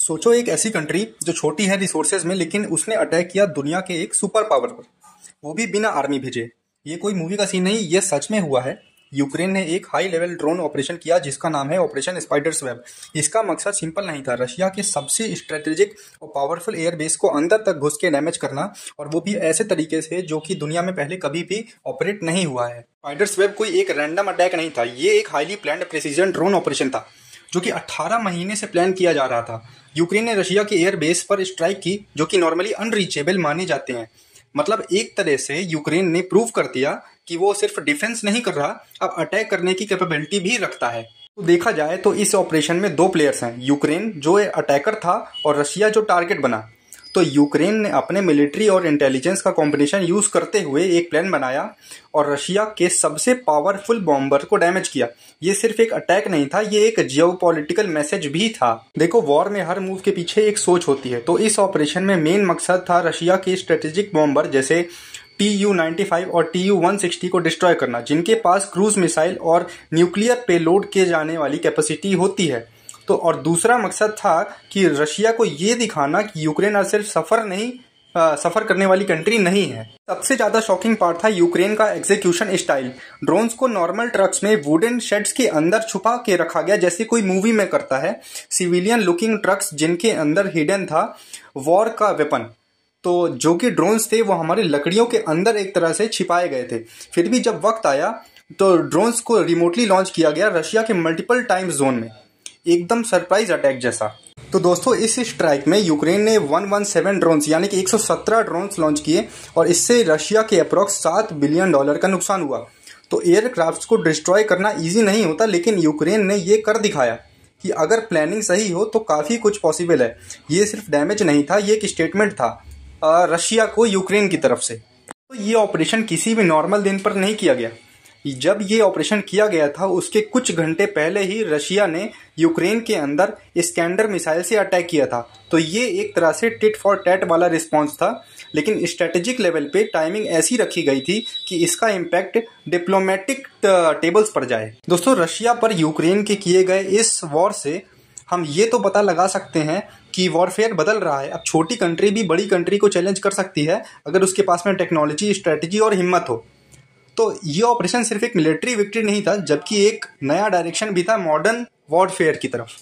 सोचो एक ऐसी कंट्री जो छोटी है रिसोर्सेज में, लेकिन उसने अटैक किया दुनिया के एक सुपर पावर पर, वो भी बिना आर्मी भेजे। ये कोई मूवी का सीन नहीं, ये सच में हुआ है। यूक्रेन ने एक हाई लेवल ड्रोन ऑपरेशन किया जिसका नाम है ऑपरेशन स्पाइडर्स वेब। इसका मकसद सिंपल नहीं था, रशिया के सबसे स्ट्रेटेजिक और पावरफुल एयरबेस को अंदर तक घुस के डैमेज करना, और वो भी ऐसे तरीके से जो कि दुनिया में पहले कभी भी ऑपरेट नहीं हुआ है। स्पाइडर्स वेब कोई एक रैंडम अटैक नहीं था, ये एक highly planned precision drone operation था जो कि 18 महीने से प्लान किया जा रहा था। यूक्रेन ने रशिया के एयर बेस पर स्ट्राइक की जो कि नॉर्मली अनरीचेबल माने जाते हैं। मतलब एक तरह से यूक्रेन ने प्रूव कर दिया कि वो सिर्फ डिफेंस नहीं कर रहा, अब अटैक करने की कैपेबिलिटी भी रखता है। तो देखा जाए तो इस ऑपरेशन में दो प्लेयर्स हैं, यूक्रेन जो अटैकर था और रशिया जो टारगेट बना। तो यूक्रेन ने अपने मिलिट्री और इंटेलिजेंस का कॉम्बिनेशन यूज करते हुए एक प्लान बनाया और रशिया के सबसे पावरफुल बॉम्बर को डैमेज किया। ये सिर्फ एक अटैक नहीं था, ये एक जियोपॉलिटिकल मैसेज भी था। देखो, वॉर में हर मूव के पीछे एक सोच होती है, तो इस ऑपरेशन में मेन मकसद था रशिया के स्ट्रेटेजिक बॉम्बर जैसे Tu-95 और Tu-160 को डिस्ट्रॉय करना, जिनके पास क्रूज मिसाइल और न्यूक्लियर पेलोड किए जाने वाली कैपेसिटी होती है। तो और दूसरा मकसद था कि रशिया को ये दिखाना कि यूक्रेन सिर्फ सफर करने वाली कंट्री नहीं है। सबसे ज्यादा शॉकिंग पार्ट था यूक्रेन का एग्जीक्यूशन स्टाइल। ड्रोन्स को नॉर्मल ट्रक्स में वुडन शेड्स के अंदर छुपा के रखा गया जैसे कोई मूवी में करता है। सिविलियन लुकिंग ट्रक्स जिनके अंदर हिडन था वॉर का वेपन, तो जो कि ड्रोन्स थे वो हमारी लकड़ियों के अंदर एक तरह से छिपाए गए थे। फिर भी जब वक्त आया तो ड्रोन्स को रिमोटली लॉन्च किया गया रशिया के मल्टीपल टाइम जोन में, एकदम सरप्राइज अटैक जैसा। तो दोस्तों, इस स्ट्राइक में यूक्रेन ने 117 ड्रोन्स यानी कि 117 ड्रोन्स लॉन्च किए और इससे रशिया के अप्रॉक्स $7 बिलियन का नुकसान हुआ। तो एयरक्राफ्ट्स को डिस्ट्रॉय करना इजी नहीं होता, लेकिन यूक्रेन ने ये कर दिखाया कि अगर प्लानिंग सही हो तो काफ़ी कुछ पॉसिबल है। ये सिर्फ डैमेज नहीं था, ये एक स्टेटमेंट था रशिया को यूक्रेन की तरफ से। तो ये ऑपरेशन किसी भी नॉर्मल दिन पर नहीं किया गया। जब ये ऑपरेशन किया गया था उसके कुछ घंटे पहले ही रशिया ने यूक्रेन के अंदर इस्कैंडर मिसाइल से अटैक किया था। तो ये एक तरह से टिट फॉर टैट वाला रिस्पॉन्स था, लेकिन स्ट्रेटेजिक लेवल पे टाइमिंग ऐसी रखी गई थी कि इसका इम्पैक्ट डिप्लोमेटिक टेबल्स पर जाए। दोस्तों, रशिया पर यूक्रेन के किए गए इस वॉर से हम ये तो पता लगा सकते हैं कि वॉरफेयर बदल रहा है। अब छोटी कंट्री भी बड़ी कंट्री को चैलेंज कर सकती है अगर उसके पास में टेक्नोलॉजी, स्ट्रेटेजी और हिम्मत हो। तो ये ऑपरेशन सिर्फ एक मिलिट्री विक्ट्री नहीं था, जबकि एक नया डायरेक्शन भी था मॉडर्न वॉरफेयर की तरफ।